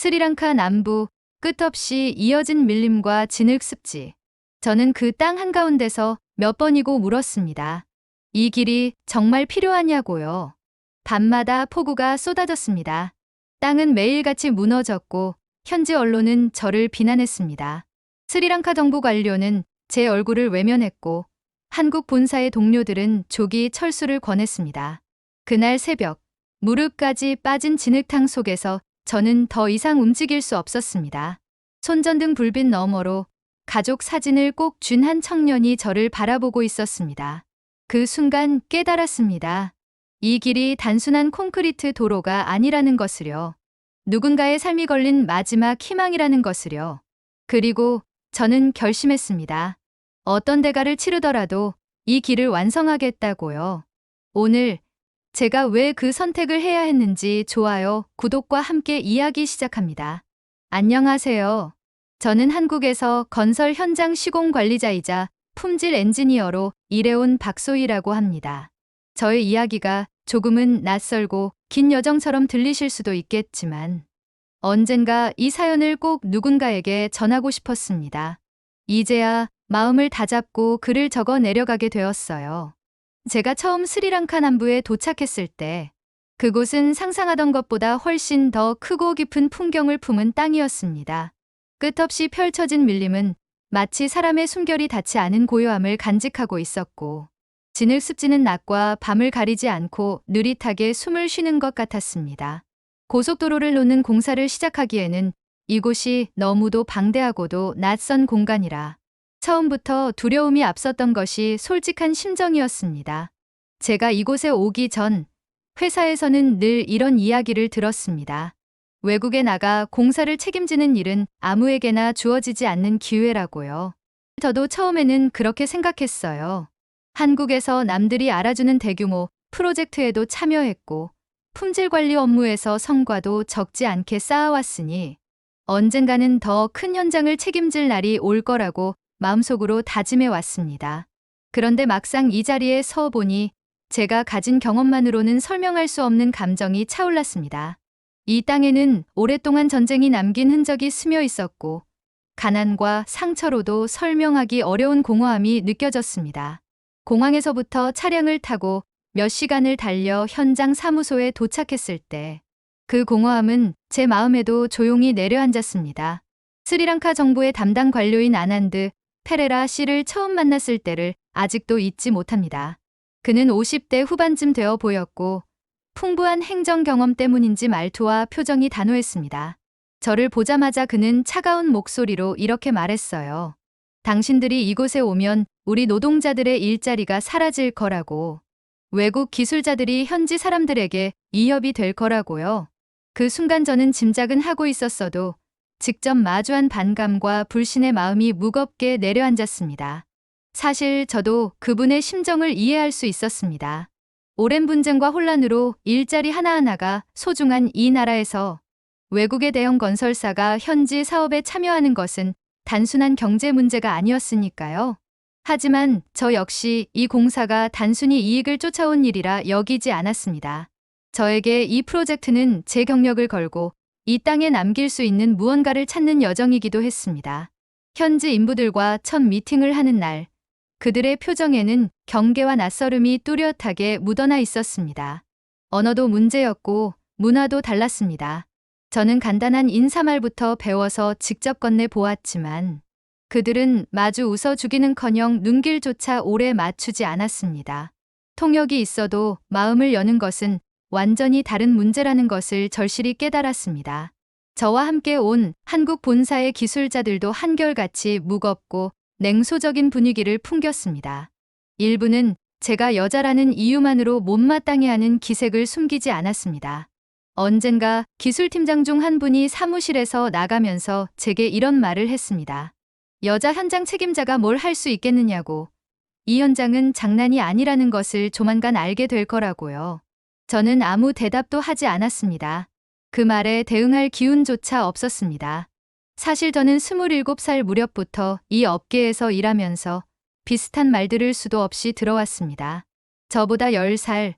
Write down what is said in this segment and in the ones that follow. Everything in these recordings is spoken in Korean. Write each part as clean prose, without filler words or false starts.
스리랑카 남부 끝없이 이어진 밀림과 진흙 습지. 저는 그 땅 한가운데서 몇 번이고 물었습니다. 이 길이 정말 필요하냐고요. 밤마다 폭우가 쏟아졌습니다. 땅은 매일같이 무너졌고 현지 언론은 저를 비난했습니다. 스리랑카 정부 관료는 제 얼굴을 외면했고 한국 본사의 동료들은 조기 철수를 권했습니다. 그날 새벽, 무릎까지 빠진 진흙탕 속에서 저는 더 이상 움직일 수 없었습니다. 손전등 불빛 너머로 가족 사진을 꼭 쥔 한 청년이 저를 바라보고 있었습니다. 그 순간 깨달았습니다. 이 길이 단순한 콘크리트 도로가 아니라는 것을요. 누군가의 삶이 걸린 마지막 희망이라는 것을요. 그리고 저는 결심했습니다. 어떤 대가를 치르더라도 이 길을 완성하겠다고요. 오늘 제가 왜 그 선택을 해야 했는지 좋아요, 구독과 함께 이야기 시작합니다. 안녕하세요. 저는 한국에서 건설 현장 시공 관리자이자 품질 엔지니어로 일해온 박소희라고 합니다. 저의 이야기가 조금은 낯설고 긴 여정처럼 들리실 수도 있겠지만 언젠가 이 사연을 꼭 누군가에게 전하고 싶었습니다. 이제야 마음을 다잡고 글을 적어 내려가게 되었어요. 제가 처음 스리랑카 남부에 도착했을 때 그곳은 상상하던 것보다 훨씬 더 크고 깊은 풍경을 품은 땅이었습니다. 끝없이 펼쳐진 밀림은 마치 사람의 숨결이 닿지 않은 고요함을 간직하고 있었고 진흙 습지는 낮과 밤을 가리지 않고 느릿하게 숨을 쉬는 것 같았습니다. 고속도로를 놓는 공사를 시작하기에는 이곳이 너무도 방대하고도 낯선 공간이라 처음부터 두려움이 앞섰던 것이 솔직한 심정이었습니다. 제가 이곳에 오기 전 회사에서는 늘 이런 이야기를 들었습니다. 외국에 나가 공사를 책임지는 일은 아무에게나 주어지지 않는 기회라고요. 저도 처음에는 그렇게 생각했어요. 한국에서 남들이 알아주는 대규모 프로젝트에도 참여했고 품질 관리 업무에서 성과도 적지 않게 쌓아왔으니 언젠가는 더 큰 현장을 책임질 날이 올 거라고 마음속으로 다짐해 왔습니다. 그런데 막상 이 자리에 서 보니 제가 가진 경험만으로는 설명할 수 없는 감정이 차올랐습니다. 이 땅에는 오랫동안 전쟁이 남긴 흔적이 스며 있었고 가난과 상처로도 설명하기 어려운 공허함이 느껴졌습니다. 공항에서부터 차량을 타고 몇 시간을 달려 현장 사무소에 도착했을 때 그 공허함은 제 마음에도 조용히 내려앉았습니다. 스리랑카 정부의 담당 관료인 아난드 페레라 씨를 처음 만났을 때를 아직도 잊지 못합니다. 그는 50대 후반쯤 되어 보였고 풍부한 행정 경험 때문인지 말투와 표정이 단호했습니다. 저를 보자마자 그는 차가운 목소리로 이렇게 말했어요. 당신들이 이곳에 오면 우리 노동자들의 일자리가 사라질 거라고. 외국 기술자들이 현지 사람들에게 이협이 될 거라고요. 그 순간 저는 짐작은 하고 있었어도 직접 마주한 반감과 불신의 마음이 무겁게 내려앉았습니다. 사실 저도 그분의 심정을 이해할 수 있었습니다. 오랜 분쟁과 혼란으로 일자리 하나하나가 소중한 이 나라에서 외국의 대형 건설사가 현지 사업에 참여하는 것은 단순한 경제 문제가 아니었으니까요. 하지만 저 역시 이 공사가 단순히 이익을 쫓아온 일이라 여기지 않았습니다. 저에게 이 프로젝트는 제 경력을 걸고 이 땅에 남길 수 있는 무언가를 찾는 여정이기도 했습니다. 현지 인부들과 첫 미팅을 하는 날, 그들의 표정에는 경계와 낯설음이 뚜렷하게 묻어나 있었습니다. 언어도 문제였고 문화도 달랐습니다. 저는 간단한 인사말부터 배워서 직접 건네보았지만 그들은 마주 웃어 주기는커녕 눈길조차 오래 맞추지 않았습니다. 통역이 있어도 마음을 여는 것은 완전히 다른 문제라는 것을 절실히 깨달았습니다. 저와 함께 온 한국 본사의 기술자들도 한결같이 무겁고 냉소적인 분위기를 풍겼습니다. 일부는 제가 여자라는 이유만으로 못마땅해 하는 기색을 숨기지 않았습니다. 언젠가 기술팀장 중 한 분이 사무실에서 나가면서 제게 이런 말을 했습니다. 여자 현장 책임자가 뭘 할 수 있겠느냐고. 이 현장은 장난이 아니라는 것을 조만간 알게 될 거라고요. 저는 아무 대답도 하지 않았습니다. 그 말에 대응할 기운조차 없었습니다. 사실 저는 27살 무렵부터 이 업계에서 일하면서 비슷한 말들을 수도 없이 들어왔습니다. 저보다 10살,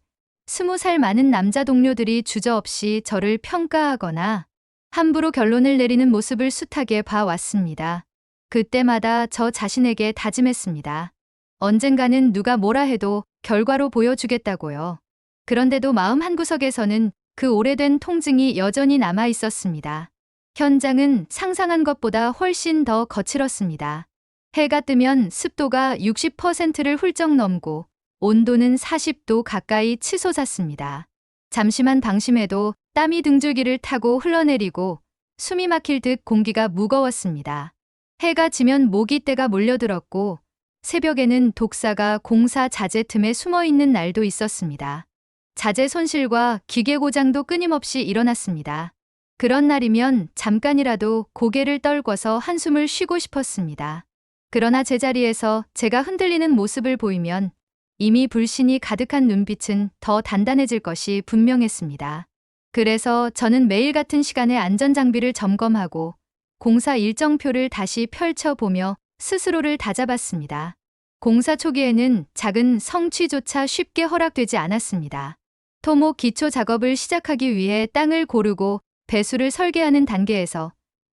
20살 많은 남자 동료들이 주저없이 저를 평가하거나 함부로 결론을 내리는 모습을 숱하게 봐왔습니다. 그때마다 저 자신에게 다짐했습니다. 언젠가는 누가 뭐라 해도 결과로 보여주겠다고요. 그런데도 마음 한구석에서는 그 오래된 통증이 여전히 남아 있었습니다. 현장은 상상한 것보다 훨씬 더 거칠었습니다. 해가 뜨면 습도가 60%를 훌쩍 넘고 온도는 40도 가까이 치솟았습니다. 잠시만 방심해도 땀이 등줄기를 타고 흘러내리고 숨이 막힐 듯 공기가 무거웠습니다. 해가 지면 모기떼가 몰려들었고 새벽에는 독사가 공사 자재 틈에 숨어있는 날도 있었습니다. 자재 손실과 기계 고장도 끊임없이 일어났습니다. 그런 날이면 잠깐이라도 고개를 떨궈서 한숨을 쉬고 싶었습니다. 그러나 제자리에서 제가 흔들리는 모습을 보이면 이미 불신이 가득한 눈빛은 더 단단해질 것이 분명했습니다. 그래서 저는 매일 같은 시간에 안전장비를 점검하고 공사 일정표를 다시 펼쳐보며 스스로를 다잡았습니다. 공사 초기에는 작은 성취조차 쉽게 허락되지 않았습니다. 토목 기초 작업을 시작하기 위해 땅을 고르고 배수를 설계하는 단계에서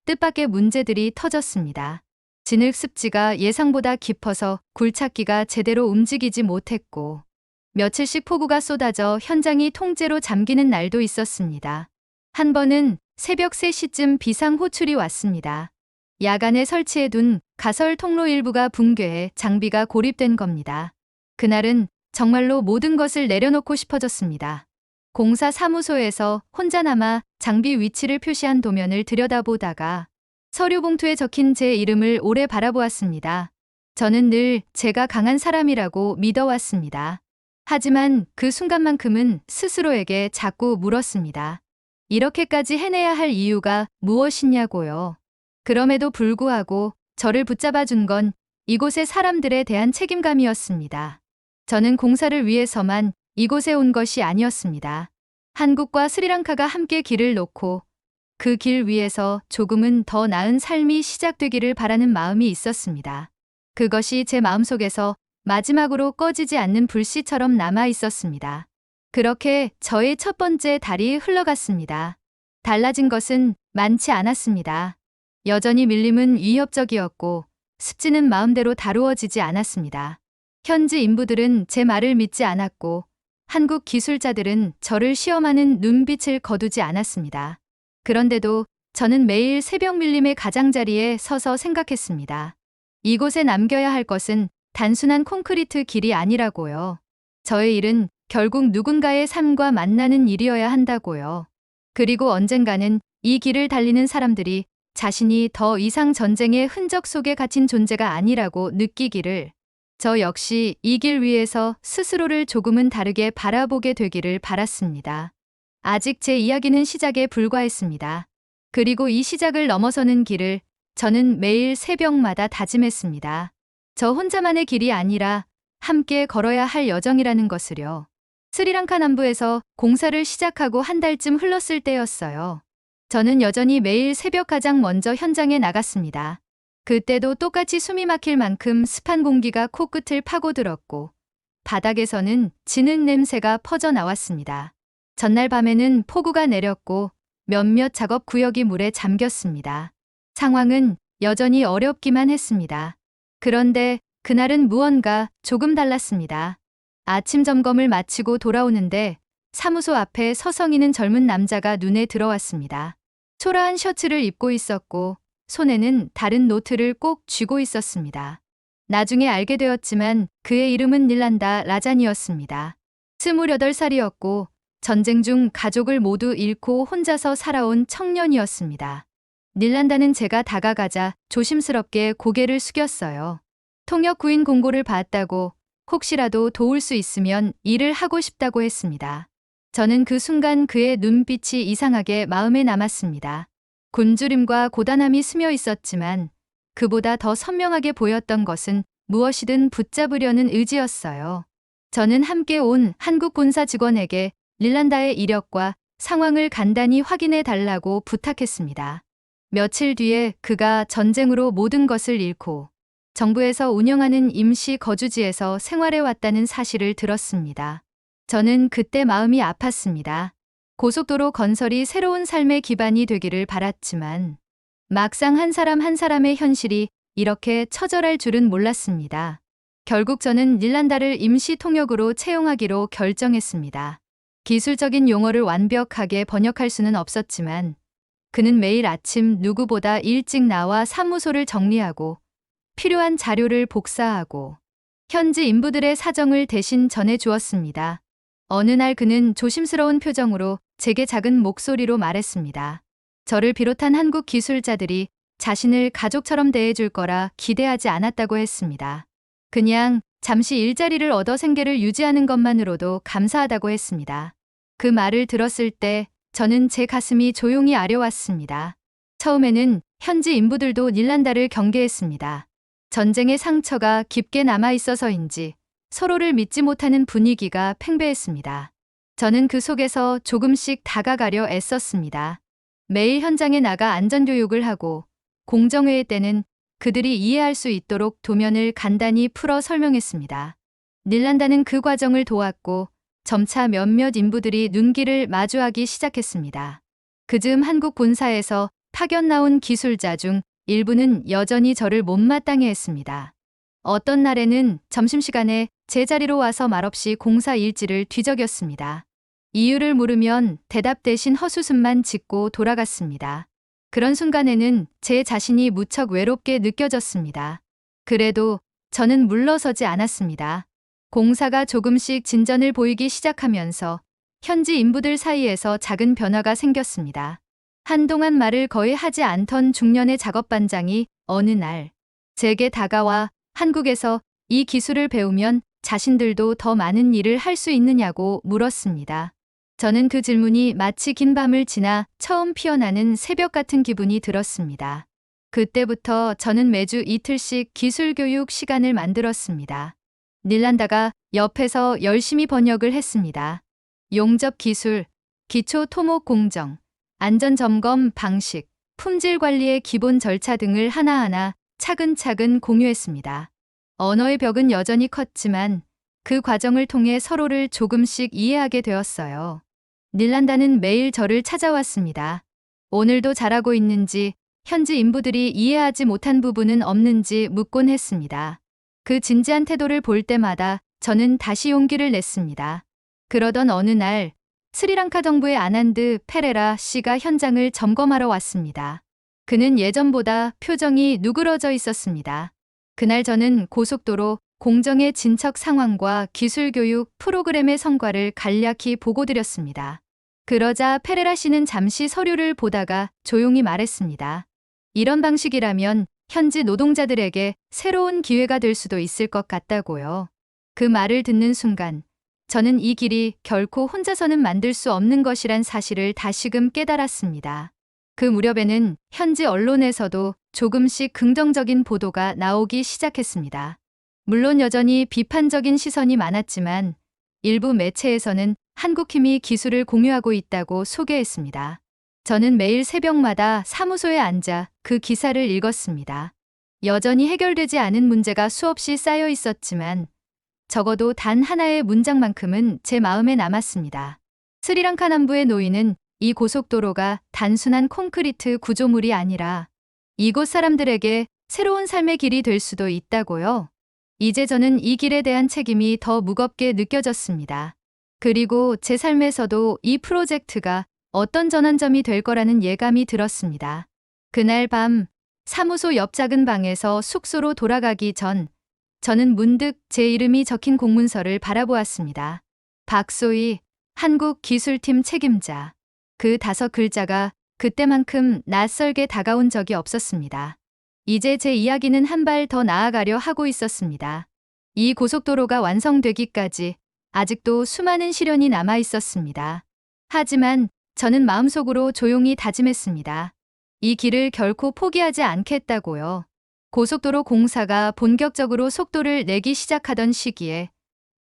뜻밖의 문제들이 터졌습니다. 진흙 습지가 예상보다 깊어서 굴착기가 제대로 움직이지 못했고 며칠씩 폭우가 쏟아져 현장이 통째로 잠기는 날도 있었습니다. 한 번은 새벽 3시쯤 비상 호출이 왔습니다. 야간에 설치해둔 가설 통로 일부가 붕괴해 장비가 고립된 겁니다. 그날은 정말로 모든 것을 내려놓고 싶어졌습니다. 공사 사무소에서 혼자 남아 장비 위치를 표시한 도면을 들여다보다가 서류 봉투에 적힌 제 이름을 오래 바라보았습니다. 저는 늘 제가 강한 사람이라고 믿어왔습니다. 하지만 그 순간만큼은 스스로에게 자꾸 물었습니다. 이렇게까지 해내야 할 이유가 무엇이냐고요. 그럼에도 불구하고 저를 붙잡아준 건 이곳의 사람들에 대한 책임감이었습니다. 저는 공사를 위해서만 이곳에 온 것이 아니었습니다. 한국과 스리랑카가 함께 길을 놓고 그 길 위에서 조금은 더 나은 삶이 시작되기를 바라는 마음이 있었습니다. 그것이 제 마음속에서 마지막으로 꺼지지 않는 불씨처럼 남아 있었습니다. 그렇게 저의 첫 번째 달이 흘러갔습니다. 달라진 것은 많지 않았습니다. 여전히 밀림은 위협적이었고 습지는 마음대로 다루어지지 않았습니다. 현지 인부들은 제 말을 믿지 않았고 한국 기술자들은 저를 시험하는 눈빛을 거두지 않았습니다. 그런데도 저는 매일 새벽 밀림의 가장자리에 서서 생각했습니다. 이곳에 남겨야 할 것은 단순한 콘크리트 길이 아니라고요. 저의 일은 결국 누군가의 삶과 만나는 일이어야 한다고요. 그리고 언젠가는 이 길을 달리는 사람들이 자신이 더 이상 전쟁의 흔적 속에 갇힌 존재가 아니라고 느끼기를, 저 역시 이 길 위에서 스스로를 조금은 다르게 바라보게 되기를 바랐습니다. 아직 제 이야기는 시작에 불과했습니다. 그리고 이 시작을 넘어서는 길을 저는 매일 새벽마다 다짐했습니다. 저 혼자만의 길이 아니라 함께 걸어야 할 여정이라는 것을요. 스리랑카 남부에서 공사를 시작하고 한 달쯤 흘렀을 때였어요. 저는 여전히 매일 새벽 가장 먼저 현장에 나갔습니다. 그때도 똑같이 숨이 막힐 만큼 습한 공기가 코끝을 파고들었고 바닥에서는 진흙 냄새가 퍼져 나왔습니다. 전날 밤에는 폭우가 내렸고 몇몇 작업 구역이 물에 잠겼습니다. 상황은 여전히 어렵기만 했습니다. 그런데 그날은 무언가 조금 달랐습니다. 아침 점검을 마치고 돌아오는데 사무소 앞에 서성이는 젊은 남자가 눈에 들어왔습니다. 초라한 셔츠를 입고 있었고 손에는 다른 노트를 꼭 쥐고 있었습니다. 나중에 알게 되었지만 그의 이름은 닐란다 라잔이었습니다. 28살이었고 전쟁 중 가족을 모두 잃고 혼자서 살아온 청년이었습니다. 닐란다는 제가 다가가자 조심스럽게 고개를 숙였어요. 통역 구인 공고를 받았다고 혹시라도 도울 수 있으면 일을 하고 싶다고 했습니다. 저는 그 순간 그의 눈빛이 이상하게 마음에 남았습니다. 굶주림과 고단함이 스며 있었지만 그보다 더 선명하게 보였던 것은 무엇이든 붙잡으려는 의지였어요. 저는 함께 온 한국 본사 직원에게 닐란다의 이력과 상황을 간단히 확인해 달라고 부탁했습니다. 며칠 뒤에 그가 전쟁으로 모든 것을 잃고 정부에서 운영하는 임시 거주지에서 생활해 왔다는 사실을 들었습니다. 저는 그때 마음이 아팠습니다. 고속도로 건설이 새로운 삶의 기반이 되기를 바랐지만 막상 한 사람 한 사람의 현실이 이렇게 처절할 줄은 몰랐습니다. 결국 저는 닐란다를 임시 통역으로 채용하기로 결정했습니다. 기술적인 용어를 완벽하게 번역할 수는 없었지만 그는 매일 아침 누구보다 일찍 나와 사무소를 정리하고 필요한 자료를 복사하고 현지 인부들의 사정을 대신 전해 주었습니다. 어느 날 그는 조심스러운 표정으로 제게 작은 목소리로 말했습니다. 저를 비롯한 한국 기술자들이 자신을 가족처럼 대해줄 거라 기대하지 않았다고 했습니다. 그냥 잠시 일자리를 얻어 생계를 유지하는 것만으로도 감사하다고 했습니다. 그 말을 들었을 때 저는 제 가슴이 조용히 아려왔습니다. 처음에는 현지 인부들도 닐란다를 경계했습니다. 전쟁의 상처가 깊게 남아 있어서인지 서로를 믿지 못하는 분위기가 팽배했습니다. 저는 그 속에서 조금씩 다가가려 애썼습니다. 매일 현장에 나가 안전교육을 하고 공정회의 때는 그들이 이해할 수 있도록 도면을 간단히 풀어 설명했습니다. 닐란다는 그 과정을 도왔고 점차 몇몇 인부들이 눈길을 마주하기 시작했습니다. 그즈음 한국 본사에서 파견 나온 기술자 중 일부는 여전히 저를 못마땅해 했습니다. 어떤 날에는 점심시간에 제 자리로 와서 말없이 공사 일지를 뒤적였습니다. 이유를 물으면 대답 대신 헛웃음만 짓고 돌아갔습니다. 그런 순간에는 제 자신이 무척 외롭게 느껴졌습니다. 그래도 저는 물러서지 않았습니다. 공사가 조금씩 진전을 보이기 시작하면서 현지 인부들 사이에서 작은 변화가 생겼습니다. 한동안 말을 거의 하지 않던 중년의 작업반장이 어느 날 제게 다가와 한국에서 이 기술을 배우면 자신들도 더 많은 일을 할 수 있느냐고 물었습니다. 저는 그 질문이 마치 긴 밤을 지나 처음 피어나는 새벽 같은 기분이 들었습니다. 그때부터 저는 매주 이틀씩 기술교육 시간을 만들었습니다. 닐란다가 옆에서 열심히 번역을 했습니다. 용접 기술, 기초 토목 공정, 안전점검 방식, 품질 관리의 기본 절차 등을 하나하나 차근차근 공유했습니다. 언어의 벽은 여전히 컸지만 그 과정을 통해 서로를 조금씩 이해하게 되었어요. 닐란다는 매일 저를 찾아왔습니다. 오늘도 잘하고 있는지, 현지 인부들이 이해하지 못한 부분은 없는지 묻곤 했습니다. 그 진지한 태도를 볼 때마다 저는 다시 용기를 냈습니다. 그러던 어느 날 스리랑카 정부의 아난드 페레라 씨가 현장을 점검하러 왔습니다. 그는 예전보다 표정이 누그러져 있었습니다. 그날 저는 고속도로 공정의 진척 상황과 기술교육 프로그램의 성과를 간략히 보고드렸습니다. 그러자 페레라 씨는 잠시 서류를 보다가 조용히 말했습니다. 이런 방식이라면 현지 노동자들에게 새로운 기회가 될 수도 있을 것 같다고요. 그 말을 듣는 순간 저는 이 길이 결코 혼자서는 만들 수 없는 것이란 사실을 다시금 깨달았습니다. 그 무렵에는 현지 언론에서도 조금씩 긍정적인 보도가 나오기 시작했습니다. 물론 여전히 비판적인 시선이 많았지만 일부 매체에서는 한국힘이 기술을 공유하고 있다고 소개했습니다. 저는 매일 새벽마다 사무소에 앉아 그 기사를 읽었습니다. 여전히 해결되지 않은 문제가 수없이 쌓여 있었지만 적어도 단 하나의 문장만큼은 제 마음에 남았습니다. 스리랑카 남부의 노인은 이 고속도로가 단순한 콘크리트 구조물이 아니라 이곳 사람들에게 새로운 삶의 길이 될 수도 있다고요. 이제 저는 이 길에 대한 책임이 더 무겁게 느껴졌습니다. 그리고 제 삶에서도 이 프로젝트가 어떤 전환점이 될 거라는 예감이 들었습니다. 그날 밤 사무소 옆 작은 방에서 숙소로 돌아가기 전 저는 문득 제 이름이 적힌 공문서를 바라보았습니다. 박소희, 한국기술팀 책임자. 그 5글자가 그때만큼 낯설게 다가온 적이 없었습니다. 이제 제 이야기는 한 발 더 나아가려 하고 있었습니다. 이 고속도로가 완성되기까지 아직도 수많은 시련이 남아 있었습니다. 하지만 저는 마음속으로 조용히 다짐했습니다. 이 길을 결코 포기하지 않겠다고요. 고속도로 공사가 본격적으로 속도를 내기 시작하던 시기에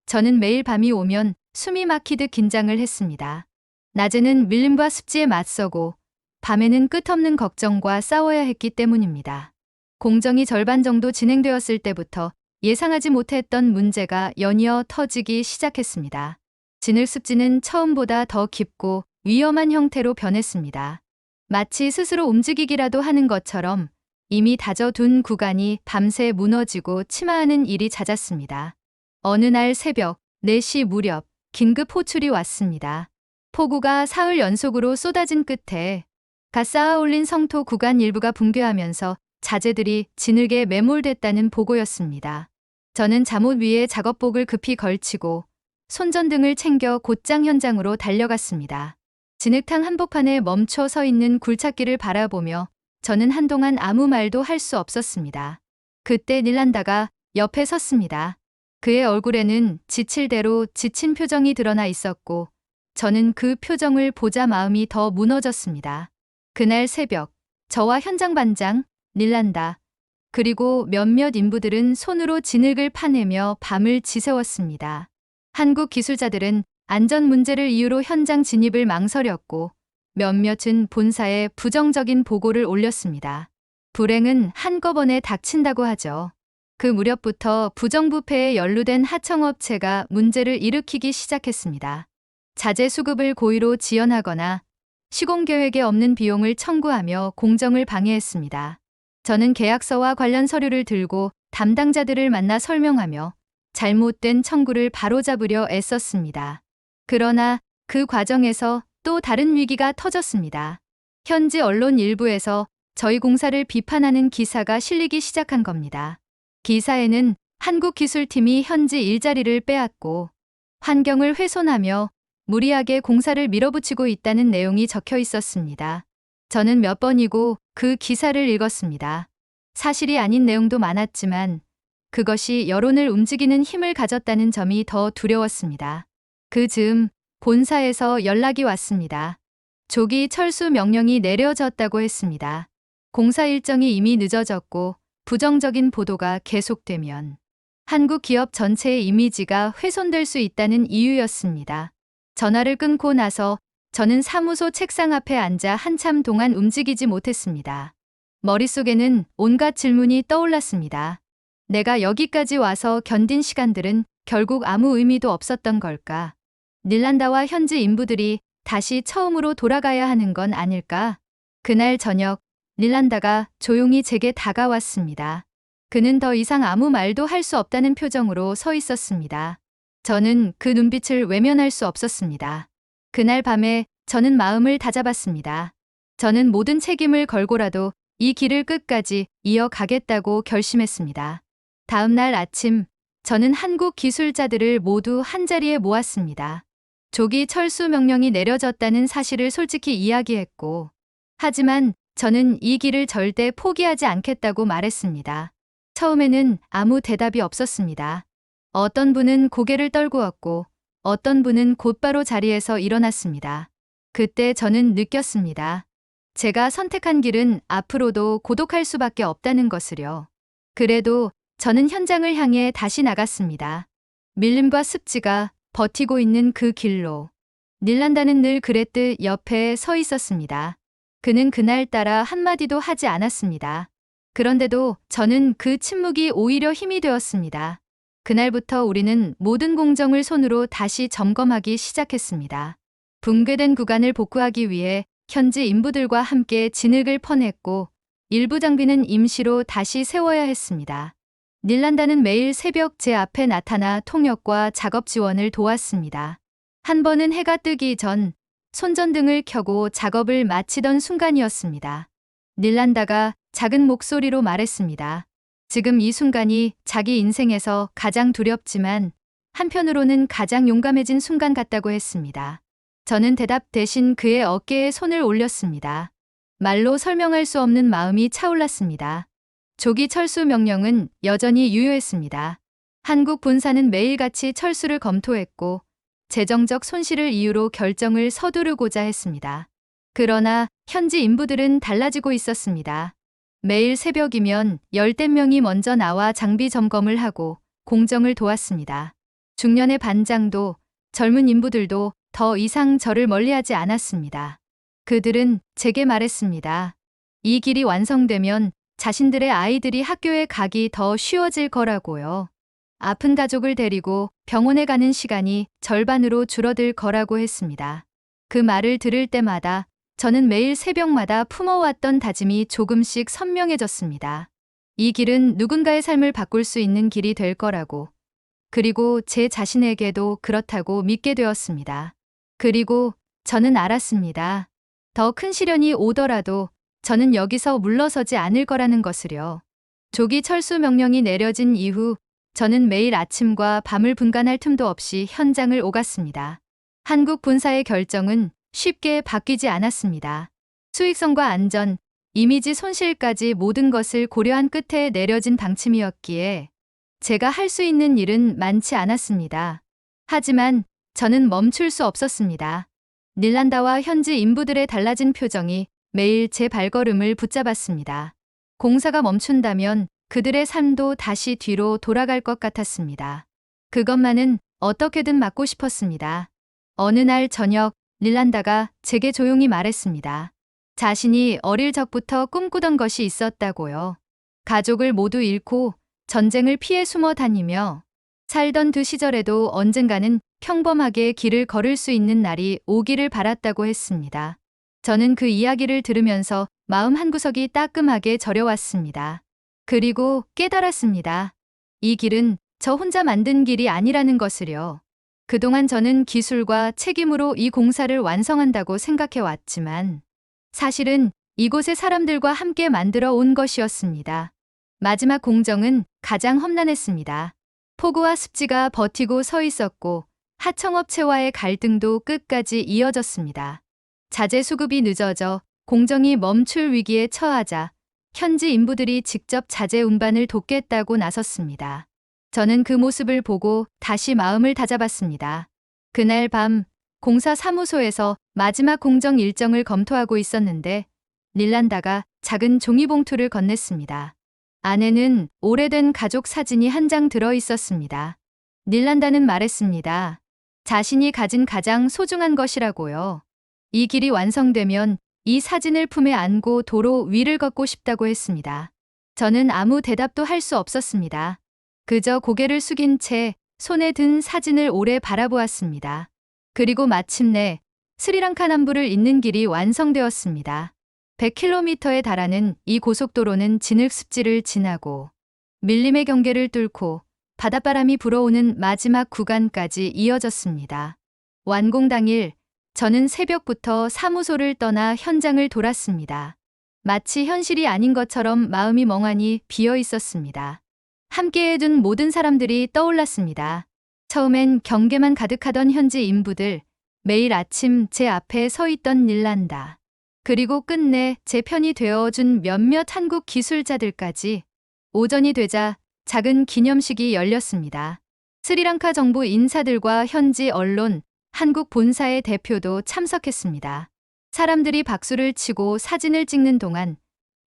저는 매일 밤이 오면 숨이 막히듯 긴장을 했습니다. 낮에는 밀림과 습지에 맞서고 밤에는 끝없는 걱정과 싸워야 했기 때문입니다. 공정이 절반 정도 진행되었을 때부터 예상하지 못했던 문제가 연이어 터지기 시작했습니다. 진흙 습지는 처음보다 더 깊고 위험한 형태로 변했습니다. 마치 스스로 움직이기라도 하는 것처럼 이미 다져둔 구간이 밤새 무너지고 침하하는 일이 잦았습니다. 어느 날 새벽 4시 무렵 긴급 호출이 왔습니다. 폭우가 사흘 연속으로 쏟아진 끝에 갓 쌓아 올린 성토 구간 일부가 붕괴하면서 자재들이 진흙에 매몰됐다는 보고였습니다. 저는 잠옷 위에 작업복을 급히 걸치고 손전등을 챙겨 곧장 현장으로 달려갔습니다. 진흙탕 한복판에 멈춰 서 있는 굴착기를 바라보며 저는 한동안 아무 말도 할 수 없었습니다. 그때 닐란다가 옆에 섰습니다. 그의 얼굴에는 지칠 대로 지친 표정이 드러나 있었고 저는 그 표정을 보자 마음이 더 무너졌습니다. 그날 새벽 저와 현장 반장, 닐란다, 그리고 몇몇 인부들은 손으로 진흙을 파내며 밤을 지새웠습니다. 한국 기술자들은 안전 문제를 이유로 현장 진입을 망설였고 몇몇은 본사에 부정적인 보고를 올렸습니다. 불행은 한꺼번에 닥친다고 하죠. 그 무렵부터 부정부패에 연루된 하청업체가 문제를 일으키기 시작했습니다. 자재 수급을 고의로 지연하거나 시공 계획에 없는 비용을 청구하며 공정을 방해했습니다. 저는 계약서와 관련 서류를 들고 담당자들을 만나 설명하며 잘못된 청구를 바로잡으려 애썼습니다. 그러나 그 과정에서 또 다른 위기가 터졌습니다. 현지 언론 일부에서 저희 공사를 비판하는 기사가 실리기 시작한 겁니다. 기사에는 한국기술팀이 현지 일자리를 빼앗고 환경을 훼손하며 무리하게 공사를 밀어붙이고 있다는 내용이 적혀 있었습니다. 저는 몇 번이고 그 기사를 읽었습니다. 사실이 아닌 내용도 많았지만 그것이 여론을 움직이는 힘을 가졌다는 점이 더 두려웠습니다. 그 즈음 본사에서 연락이 왔습니다. 조기 철수 명령이 내려졌다고 했습니다. 공사 일정이 이미 늦어졌고 부정적인 보도가 계속되면 한국 기업 전체의 이미지가 훼손될 수 있다는 이유였습니다. 전화를 끊고 나서 저는 사무소 책상 앞에 앉아 한참 동안 움직이지 못했습니다. 머릿속에는 온갖 질문이 떠올랐습니다. 내가 여기까지 와서 견딘 시간들은 결국 아무 의미도 없었던 걸까? 닐란다와 현지 인부들이 다시 처음으로 돌아가야 하는 건 아닐까? 그날 저녁 닐란다가 조용히 제게 다가왔습니다. 그는 더 이상 아무 말도 할 수 없다는 표정으로 서 있었습니다. 저는 그 눈빛을 외면할 수 없었습니다. 그날 밤에 저는 마음을 다잡았습니다. 저는 모든 책임을 걸고라도 이 길을 끝까지 이어가겠다고 결심했습니다. 다음 날 아침 저는 한국 기술자들을 모두 한자리에 모았습니다. 조기 철수 명령이 내려졌다는 사실을 솔직히 이야기했고 하지만 저는 이 길을 절대 포기하지 않겠다고 말했습니다. 처음에는 아무 대답이 없었습니다. 어떤 분은 고개를 떨구었고 어떤 분은 곧바로 자리에서 일어났습니다. 그때 저는 느꼈습니다. 제가 선택한 길은 앞으로도 고독할 수밖에 없다는 것을요. 그래도 저는 현장을 향해 다시 나갔습니다. 밀림과 습지가 버티고 있는 그 길로. 닐란다는 늘 그랬듯 옆에 서 있었습니다. 그는 그날따라 한마디도 하지 않았습니다. 그런데도 저는 그 침묵이 오히려 힘이 되었습니다. 그날부터 우리는 모든 공정을 손으로 다시 점검하기 시작했습니다. 붕괴된 구간을 복구하기 위해 현지 인부들과 함께 진흙을 퍼냈고 일부 장비는 임시로 다시 세워야 했습니다. 닐란다는 매일 새벽 제 앞에 나타나 통역과 작업 지원을 도왔습니다. 한 번은 해가 뜨기 전 손전등을 켜고 작업을 마치던 순간이었습니다. 닐란다가 작은 목소리로 말했습니다. 지금 이 순간이 자기 인생에서 가장 두렵지만 한편으로는 가장 용감해진 순간 같다고 했습니다. 저는 대답 대신 그의 어깨에 손을 올렸습니다. 말로 설명할 수 없는 마음이 차올랐습니다. 조기 철수 명령은 여전히 유효했습니다. 한국 본사는 매일같이 철수를 검토했고 재정적 손실을 이유로 결정을 서두르고자 했습니다. 그러나 현지 인부들은 달라지고 있었습니다. 매일 새벽이면 열댓 명이 먼저 나와 장비 점검을 하고 공정을 도왔습니다. 중년의 반장도 젊은 인부들도 더 이상 저를 멀리하지 않았습니다. 그들은 제게 말했습니다. 이 길이 완성되면 자신들의 아이들이 학교에 가기 더 쉬워질 거라고요. 아픈 가족을 데리고 병원에 가는 시간이 절반으로 줄어들 거라고 했습니다. 그 말을 들을 때마다 저는 매일 새벽마다 품어왔던 다짐이 조금씩 선명해졌습니다. 이 길은 누군가의 삶을 바꿀 수 있는 길이 될 거라고. 그리고 제 자신에게도 그렇다고 믿게 되었습니다. 그리고 저는 알았습니다. 더 큰 시련이 오더라도 저는 여기서 물러서지 않을 거라는 것을요. 조기 철수 명령이 내려진 이후 저는 매일 아침과 밤을 분간할 틈도 없이 현장을 오갔습니다. 한국 본사의 결정은 쉽게 바뀌지 않았습니다. 수익성과 안전, 이미지 손실까지 모든 것을 고려한 끝에 내려진 방침이었기에 제가 할 수 있는 일은 많지 않았습니다. 하지만 저는 멈출 수 없었습니다. 닐란다와 현지 인부들의 달라진 표정이 매일 제 발걸음을 붙잡았습니다. 공사가 멈춘다면 그들의 삶도 다시 뒤로 돌아갈 것 같았습니다. 그것만은 어떻게든 막고 싶었습니다. 어느 날 저녁 닐란다가 제게 조용히 말했습니다. 자신이 어릴 적부터 꿈꾸던 것이 있었다고요. 가족을 모두 잃고 전쟁을 피해 숨어 다니며 살던 그 시절에도 언젠가는 평범하게 길을 걸을 수 있는 날이 오기를 바랐다고 했습니다. 저는 그 이야기를 들으면서 마음 한구석이 따끔하게 저려왔습니다. 그리고 깨달았습니다. 이 길은 저 혼자 만든 길이 아니라는 것을요. 그동안 저는 기술과 책임으로 이 공사를 완성한다고 생각해 왔지만 사실은 이곳의 사람들과 함께 만들어 온 것이었습니다. 마지막 공정은 가장 험난했습니다. 폭우와 습지가 버티고 서 있었고 하청업체와의 갈등도 끝까지 이어졌습니다. 자재 수급이 늦어져 공정이 멈출 위기에 처하자 현지 인부들이 직접 자재 운반을 돕겠다고 나섰습니다. 저는 그 모습을 보고 다시 마음을 다잡았습니다. 그날 밤 공사 사무소에서 마지막 공정 일정을 검토하고 있었는데 닐란다가 작은 종이봉투를 건넸습니다. 안에는 오래된 가족 사진이 한 장 들어 있었습니다. 닐란다는 말했습니다. 자신이 가진 가장 소중한 것이라고요. 이 길이 완성되면 이 사진을 품에 안고 도로 위를 걷고 싶다고 했습니다. 저는 아무 대답도 할 수 없었습니다. 그저 고개를 숙인 채 손에 든 사진을 오래 바라보았습니다. 그리고 마침내 스리랑카 남부를 잇는 길이 완성되었습니다. 100km에 달하는 이 고속도로는 진흙 습지를 지나고 밀림의 경계를 뚫고 바닷바람이 불어오는 마지막 구간까지 이어졌습니다. 완공 당일 저는 새벽부터 사무소를 떠나 현장을 돌았습니다. 마치 현실이 아닌 것처럼 마음이 멍하니 비어 있었습니다. 함께 해둔 모든 사람들이 떠올랐습니다. 처음엔 경계만 가득하던 현지 인부들, 매일 아침 제 앞에 서 있던 닐란다. 그리고 끝내 제 편이 되어준 몇몇 한국 기술자들까지. 오전이 되자 작은 기념식이 열렸습니다. 스리랑카 정부 인사들과 현지 언론, 한국 본사의 대표도 참석했습니다. 사람들이 박수를 치고 사진을 찍는 동안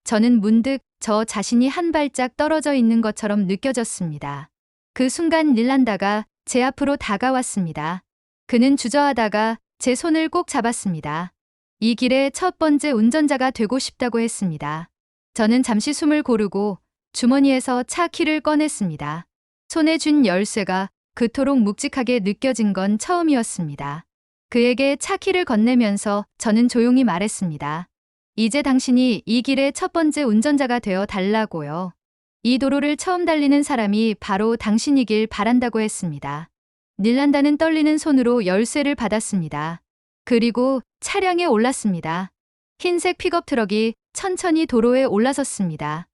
저는 문득 저 자신이 한 발짝 떨어져 있는 것처럼 느껴졌습니다. 그 순간 닐란다가 제 앞으로 다가왔습니다. 그는 주저하다가 제 손을 꼭 잡았습니다. 이 길의 첫 번째 운전자가 되고 싶다고 했습니다. 저는 잠시 숨을 고르고 주머니에서 차 키를 꺼냈습니다. 손에 쥔 열쇠가 그토록 묵직하게 느껴진 건 처음이었습니다. 그에게 차 키를 건네면서 저는 조용히 말했습니다. 이제 당신이 이 길의 첫 번째 운전자가 되어 달라고요. 이 도로를 처음 달리는 사람이 바로 당신이길 바란다고 했습니다. 닐란다는 떨리는 손으로 열쇠를 받았습니다. 그리고 차량에 올랐습니다. 흰색 픽업 트럭이 천천히 도로에 올라섰습니다.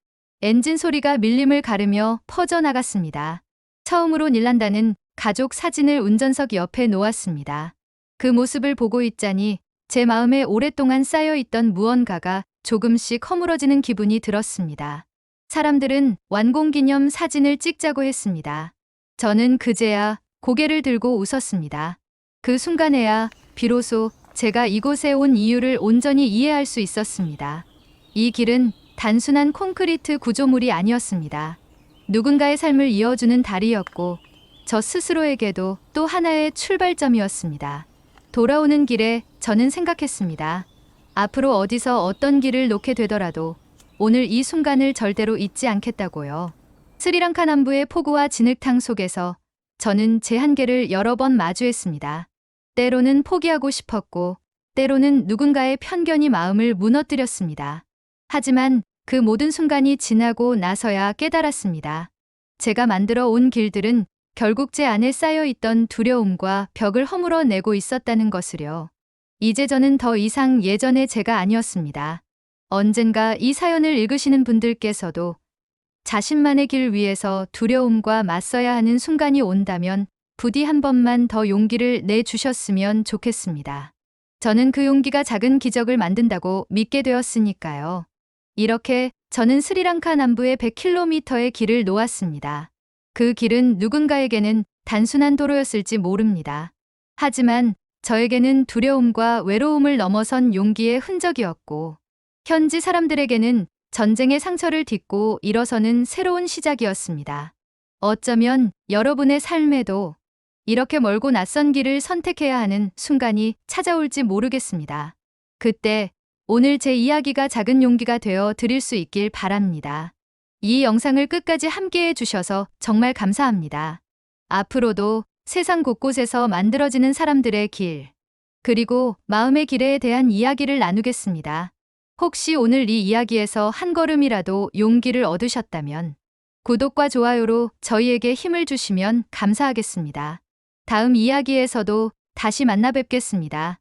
엔진 소리가 밀림을 가르며 퍼져나갔습니다. 처음으로 닐란다는 가족 사진을 운전석 옆에 놓았습니다. 그 모습을 보고 있자니 제 마음에 오랫동안 쌓여있던 무언가가 조금씩 허물어지는 기분이 들었습니다. 사람들은 완공기념 사진을 찍자고 했습니다. 저는 그제야 고개를 들고 웃었습니다. 그 순간에야 비로소 제가 이곳에 온 이유를 온전히 이해할 수 있었습니다. 이 길은 단순한 콘크리트 구조물이 아니었습니다. 누군가의 삶을 이어주는 다리였고 저 스스로에게도 또 하나의 출발점이었습니다. 돌아오는 길에 저는 생각했습니다. 앞으로 어디서 어떤 길을 놓게 되더라도 오늘 이 순간을 절대로 잊지 않겠다고요. 스리랑카 남부의 폭우와 진흙탕 속에서 저는 제 한계를 여러 번 마주했습니다. 때로는 포기하고 싶었고 때로는 누군가의 편견이 마음을 무너뜨렸습니다. 하지만 그 모든 순간이 지나고 나서야 깨달았습니다. 제가 만들어 온 길들은 결국 제 안에 쌓여있던 두려움과 벽을 허물어내고 있었다는 것을요. 이제 저는 더 이상 예전의 제가 아니었습니다. 언젠가 이 사연을 읽으시는 분들께서도 자신만의 길 위에서 두려움과 맞서야 하는 순간이 온다면 부디 한 번만 더 용기를 내주셨으면 좋겠습니다. 저는 그 용기가 작은 기적을 만든다고 믿게 되었으니까요. 이렇게 저는 스리랑카 남부의 100km의 길을 놓았습니다. 그 길은 누군가에게는 단순한 도로였을지 모릅니다. 하지만 저에게는 두려움과 외로움을 넘어선 용기의 흔적이었고, 현지 사람들에게는 전쟁의 상처를 딛고 일어서는 새로운 시작이었습니다. 어쩌면 여러분의 삶에도 이렇게 멀고 낯선 길을 선택해야 하는 순간이 찾아올지 모르겠습니다. 그때 오늘 제 이야기가 작은 용기가 되어 드릴 수 있길 바랍니다. 이 영상을 끝까지 함께해 주셔서 정말 감사합니다. 앞으로도 세상 곳곳에서 만들어지는 사람들의 길, 그리고 마음의 길에 대한 이야기를 나누겠습니다. 혹시 오늘 이 이야기에서 한 걸음이라도 용기를 얻으셨다면 구독과 좋아요로 저희에게 힘을 주시면 감사하겠습니다. 다음 이야기에서도 다시 만나 뵙겠습니다.